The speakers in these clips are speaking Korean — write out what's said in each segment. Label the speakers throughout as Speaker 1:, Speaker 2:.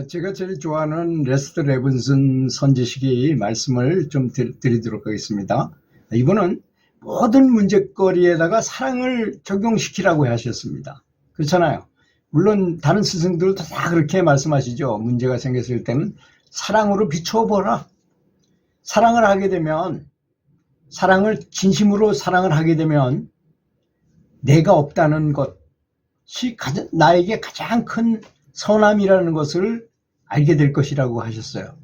Speaker 1: 제가 제일 좋아하는 레스터 레븐슨 선지식의 말씀을 좀 드리도록 하겠습니다. 이분은 모든 문제거리에다가 사랑을 적용시키라고 하셨습니다. 그렇잖아요. 물론 다른 스승들도 다 그렇게 말씀하시죠. 문제가 생겼을 때는 사랑으로 비춰보라. 사랑을 하게 되면, 진심으로 사랑을 하게 되면 내가 없다는 것이 나에게 가장 큰 선함이라는 것을 알게 될 것이라고 하셨어요.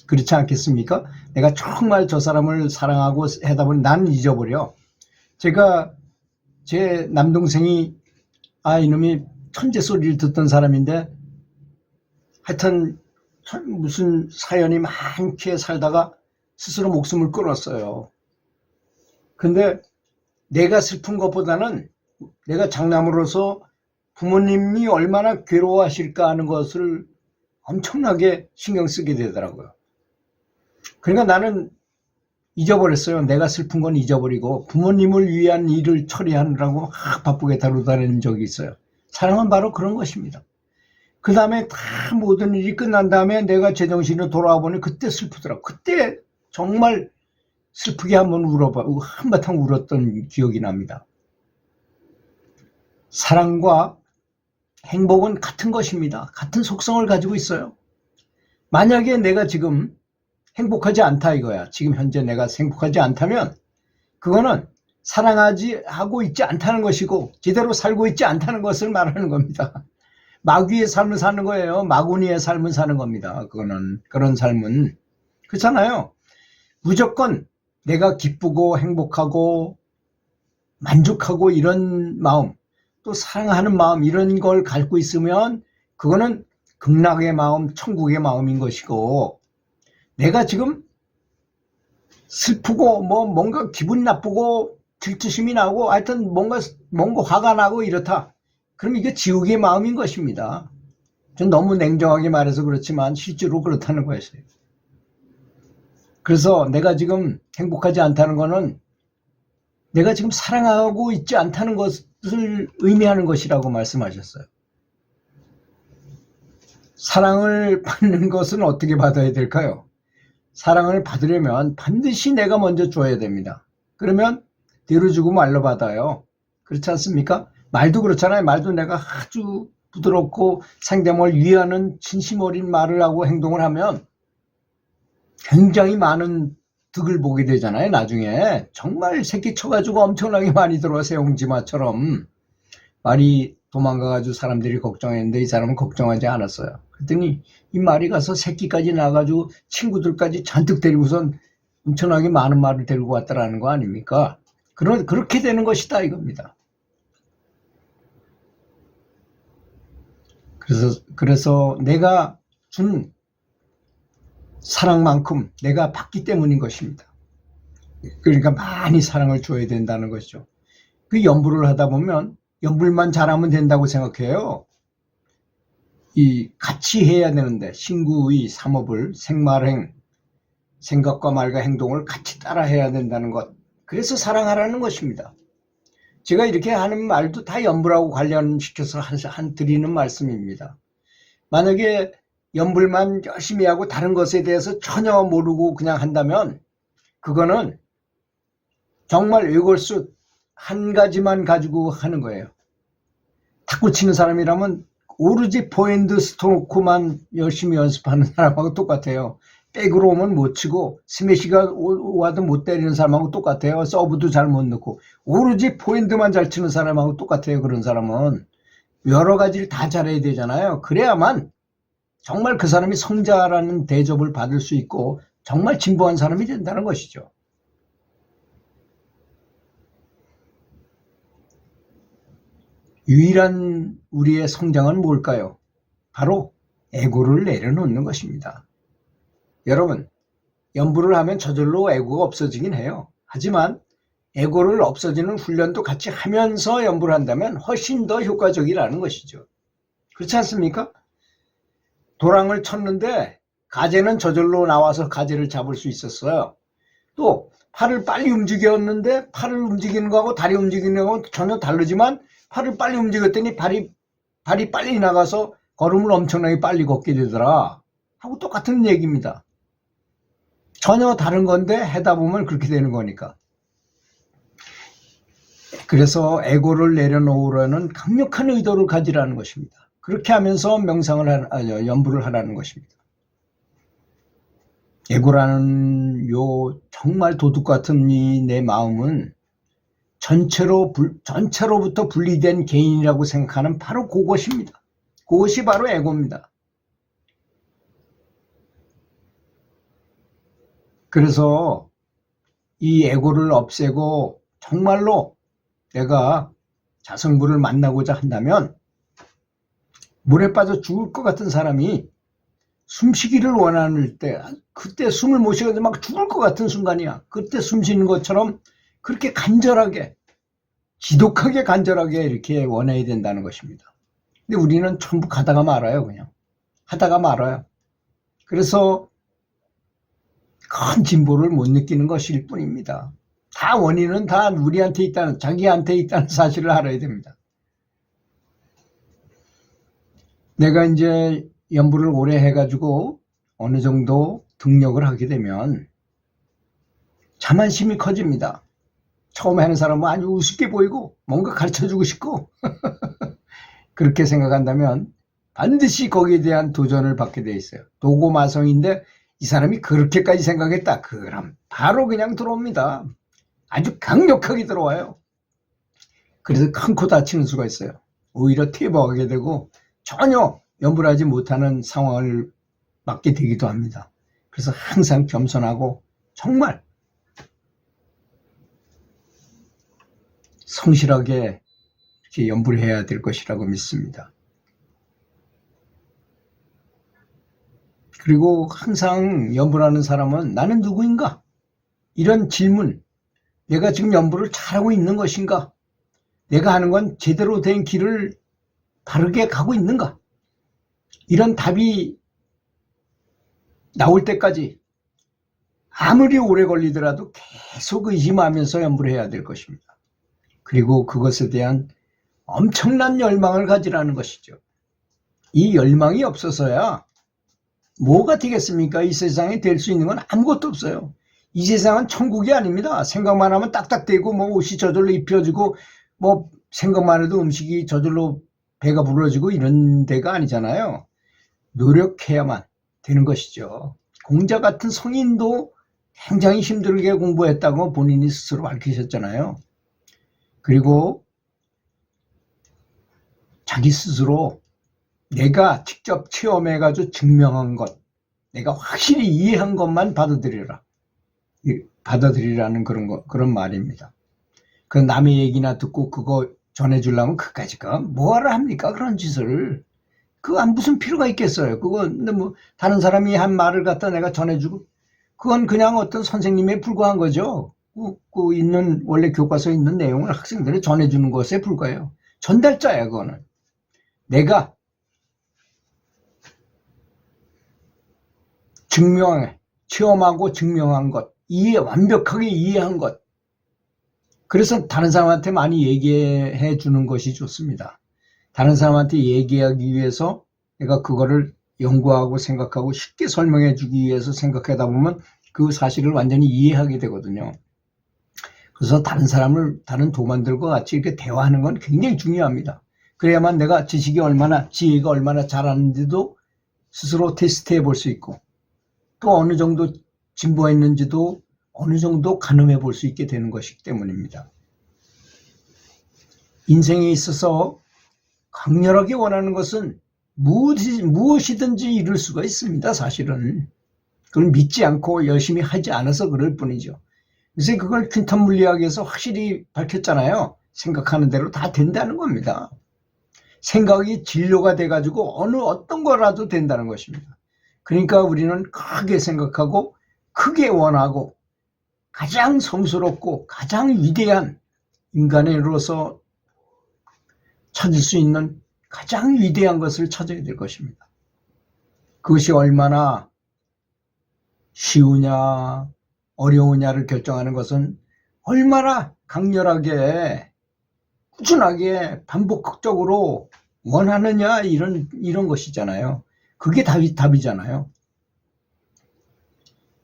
Speaker 1: 그렇지 않겠습니까? 내가 정말 저 사람을 사랑하고 하다 보니 나는 잊어버려. 제 남동생이 이놈이 천재 소리를 듣던 사람인데 하여튼 무슨 사연이 많게 살다가 스스로 목숨을 끊었어요. 근데 내가 슬픈 것보다는 내가 장남으로서 부모님이 얼마나 괴로워하실까 하는 것을 엄청나게 신경 쓰게 되더라고요. 그러니까 나는 잊어버렸어요. 내가 슬픈 건 잊어버리고 부모님을 위한 일을 처리하느라고 바쁘게 다루다니는 적이 있어요. 사랑은 바로 그런 것입니다. 그 다음에 다 모든 일이 끝난 다음에 내가 제정신으로 돌아와 보니 그때 슬프더라고요. 그때 정말 슬프게 한바탕 울었던 기억이 납니다. 사랑과 행복은 같은 것입니다. 같은 속성을 가지고 있어요. 만약에 내가 지금 행복하지 않다 이거야. 지금 현재 내가 행복하지 않다면 그거는 사랑하고 있지 않다는 것이고 제대로 살고 있지 않다는 것을 말하는 겁니다. 마귀의 삶을 사는 거예요. 마구니의 삶을 사는 겁니다. 그런 삶은. 그렇잖아요. 무조건 내가 기쁘고 행복하고 만족하고 이런 마음, 또 사랑하는 마음 이런 걸 갖고 있으면 그거는 극락의 마음, 천국의 마음인 것이고 내가 지금 슬프고 뭔가 기분 나쁘고 질투심이 나고 하여튼 뭔가 화가 나고 이렇다. 그럼 이게 지옥의 마음인 것입니다. 전 너무 냉정하게 말해서 그렇지만 실제로 그렇다는 것이에요. 그래서 내가 지금 행복하지 않다는 거는 내가 지금 사랑하고 있지 않다는 것을 의미하는 것이라고 말씀하셨어요. 사랑을 받는 것은 어떻게 받아야 될까요? 사랑을 받으려면 반드시 내가 먼저 줘야 됩니다. 그러면 뒤로 주고 말로 받아요. 그렇지 않습니까? 말도 그렇잖아요. 말도 내가 아주 부드럽고 상대방을 위하는 진심 어린 말을 하고 행동을 하면 굉장히 많은 득을 보게 되잖아요. 나중에 정말 새끼 쳐가지고 엄청나게 많이 들어와 세옹지마처럼 말이 도망가가지고 사람들이 걱정했는데 이 사람은 걱정하지 않았어요. 그랬더니 이 말이 가서 새끼까지 나가지고 친구들까지 잔뜩 데리고선 엄청나게 많은 말을 데리고 왔다라는 거 아닙니까? 그렇게 되는 것이다 이겁니다. 그래서 내가 준 사랑만큼 내가 받기 때문인 것입니다. 그러니까 많이 사랑을 줘야 된다는 것이죠. 그 연불을 하다 보면 연불만 잘하면 된다고 생각해요. 같이 해야 되는데 신구의 삼업을 생말행, 생각과 말과 행동을 같이 따라 해야 된다는 것. 그래서 사랑하라는 것입니다. 제가 이렇게 하는 말도 다 연불하고 관련시켜서 드리는 말씀입니다. 만약에 연불만 열심히 하고 다른 것에 대해서 전혀 모르고 그냥 한다면 그거는 정말 외골수 한 가지만 가지고 하는 거예요. 탁구 치는 사람이라면 오로지 포핸드 스트로크만 열심히 연습하는 사람하고 똑같아요. 백으로 오면 못 치고 스매시가 와도 못 때리는 사람하고 똑같아요. 서브도 잘 못 넣고 오로지 포핸드만 잘 치는 사람하고 똑같아요. 그런 사람은 여러 가지를 다 잘해야 되잖아요. 그래야만 정말 그 사람이 성자라는 대접을 받을 수 있고 정말 진보한 사람이 된다는 것이죠. 유일한 우리의 성장은 뭘까요? 바로 에고를 내려놓는 것입니다. 여러분, 연불을 하면 저절로 에고가 없어지긴 해요. 하지만 에고를 없어지는 훈련도 같이 하면서 연불을 한다면 훨씬 더 효과적이라는 것이죠. 그렇지 않습니까? 도랑을 쳤는데 가재는 저절로 나와서 가재를 잡을 수 있었어요. 또 팔을 빨리 움직였는데 팔을 움직이는 거하고 다리 움직이는 거하고 전혀 다르지만 팔을 빨리 움직였더니 발이 빨리 나가서 걸음을 엄청나게 빨리 걷게 되더라 하고 똑같은 얘기입니다. 전혀 다른 건데 하다 보면 그렇게 되는 거니까. 그래서 에고를 내려놓으려는 강력한 의도를 가지라는 것입니다. 그렇게 하면서 연불을 하라는 것입니다. 에고라는 요 정말 도둑 같은 이 내 마음은 전체로부터 분리된 개인이라고 생각하는 바로 그것입니다. 그것이 바로 에고입니다. 그래서 이 에고를 없애고 정말로 내가 자성부를 만나고자 한다면 물에 빠져 죽을 것 같은 사람이 숨쉬기를 원하는 때 그때 숨을 못 쉬어서 막 죽을 것 같은 순간이야. 그때 숨 쉬는 것처럼 그렇게 간절하게 지독하게 간절하게 이렇게 원해야 된다는 것입니다. 근데 우리는 전부 가다가 말아요. 그냥 하다가 말아요. 그래서 큰 진보를 못 느끼는 것일 뿐입니다. 다 원인은 다 우리한테 있다는, 자기한테 있다는 사실을 알아야 됩니다. 내가 이제 연불을 오래 해가지고 어느 정도 등력을 하게 되면 자만심이 커집니다. 처음에 하는 사람은 아주 우습게 보이고 뭔가 가르쳐주고 싶고 그렇게 생각한다면 반드시 거기에 대한 도전을 받게 돼 있어요. 도고마성인데 이 사람이 그렇게까지 생각했다. 그럼 바로 그냥 들어옵니다. 아주 강력하게 들어와요. 그래서 큰 코 다치는 수가 있어요. 오히려 퇴보하게 되고 전혀 연불하지 못하는 상황을 맞게 되기도 합니다. 그래서 항상 겸손하고 정말 성실하게 이렇게 연불해야 될 것이라고 믿습니다. 그리고 항상 연불하는 사람은 나는 누구인가? 이런 질문, 내가 지금 연불을 잘하고 있는 것인가? 내가 하는 건 제대로 된 길을 바르게 가고 있는가? 이런 답이 나올 때까지 아무리 오래 걸리더라도 계속 의심하면서 연불을 해야 될 것입니다. 그리고 그것에 대한 엄청난 열망을 가지라는 것이죠. 이 열망이 없어서야 뭐가 되겠습니까? 이 세상에 될 수 있는 건 아무것도 없어요. 이 세상은 천국이 아닙니다. 생각만 하면 딱딱대고 뭐 옷이 저절로 입혀지고 뭐 생각만 해도 음식이 저절로 배가 불러지고 이런 데가 아니잖아요. 노력해야만 되는 것이죠. 공자 같은 성인도 굉장히 힘들게 공부했다고 본인이 스스로 밝히셨잖아요. 그리고 자기 스스로 내가 직접 체험해가지고 증명한 것, 내가 확실히 이해한 것만 받아들이라는 그런 말입니다. 그 남의 얘기나 듣고 그거 전해주려면 그까지가 뭐하러 합니까? 그런 짓을. 그거 무슨 필요가 있겠어요. 근데 뭐 다른 사람이 한 말을 갖다 내가 전해주고 그건 그냥 어떤 선생님에 불과한 거죠. 원래 교과서에 있는 내용을 학생들에 전해주는 것에 불과해요. 전달자야, 그거는. 내가 체험하고 증명한 것, 완벽하게 이해한 것. 그래서 다른 사람한테 많이 얘기해 주는 것이 좋습니다. 다른 사람한테 얘기하기 위해서 내가 그거를 연구하고 생각하고 쉽게 설명해 주기 위해서 생각하다 보면 그 사실을 완전히 이해하게 되거든요. 그래서 다른 도만들과 같이 이렇게 대화하는 건 굉장히 중요합니다. 그래야만 내가 지혜가 얼마나 잘하는지도 스스로 테스트해 볼 수 있고 또 어느 정도 진보했는지도 어느 정도 가늠해 볼 수 있게 되는 것이기 때문입니다. 인생에 있어서 강렬하게 원하는 것은 무엇이든지 이룰 수가 있습니다. 사실은. 그걸 믿지 않고 열심히 하지 않아서 그럴 뿐이죠. 그래서 그걸 퀸텀 물리학에서 확실히 밝혔잖아요. 생각하는 대로 다 된다는 겁니다. 생각이 진료가 돼가지고 어떤 거라도 된다는 것입니다. 그러니까 우리는 크게 생각하고 크게 원하고 가장 성스럽고 가장 위대한 인간으로서 찾을 수 있는 가장 위대한 것을 찾아야 될 것입니다. 그것이 얼마나 쉬우냐 어려우냐를 결정하는 것은 얼마나 강렬하게 꾸준하게 반복적으로 원하느냐 이런 것이잖아요. 그게 답이잖아요.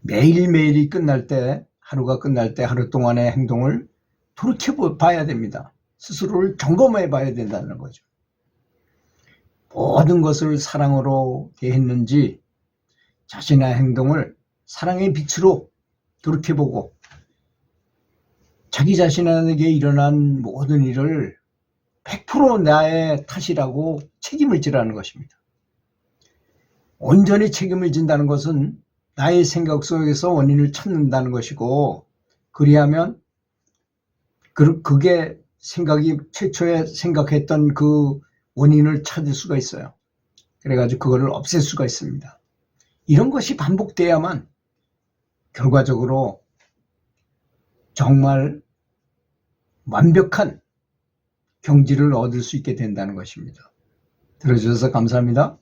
Speaker 1: 매일매일이 끝날 때, 하루가 끝날 때 하루 동안의 행동을 돌이켜봐야 됩니다. 스스로를 점검해 봐야 된다는 거죠. 모든 것을 사랑으로 대했는지 자신의 행동을 사랑의 빛으로 돌이켜보고 자기 자신에게 일어난 모든 일을 100% 나의 탓이라고 책임을 지라는 것입니다. 온전히 책임을 진다는 것은 나의 생각 속에서 원인을 찾는다는 것이고, 그리하면 그게 생각이 최초에 생각했던 그 원인을 찾을 수가 있어요. 그래가지고 그거를 없앨 수가 있습니다. 이런 것이 반복돼야만 결과적으로 정말 완벽한 경지를 얻을 수 있게 된다는 것입니다. 들어주셔서 감사합니다.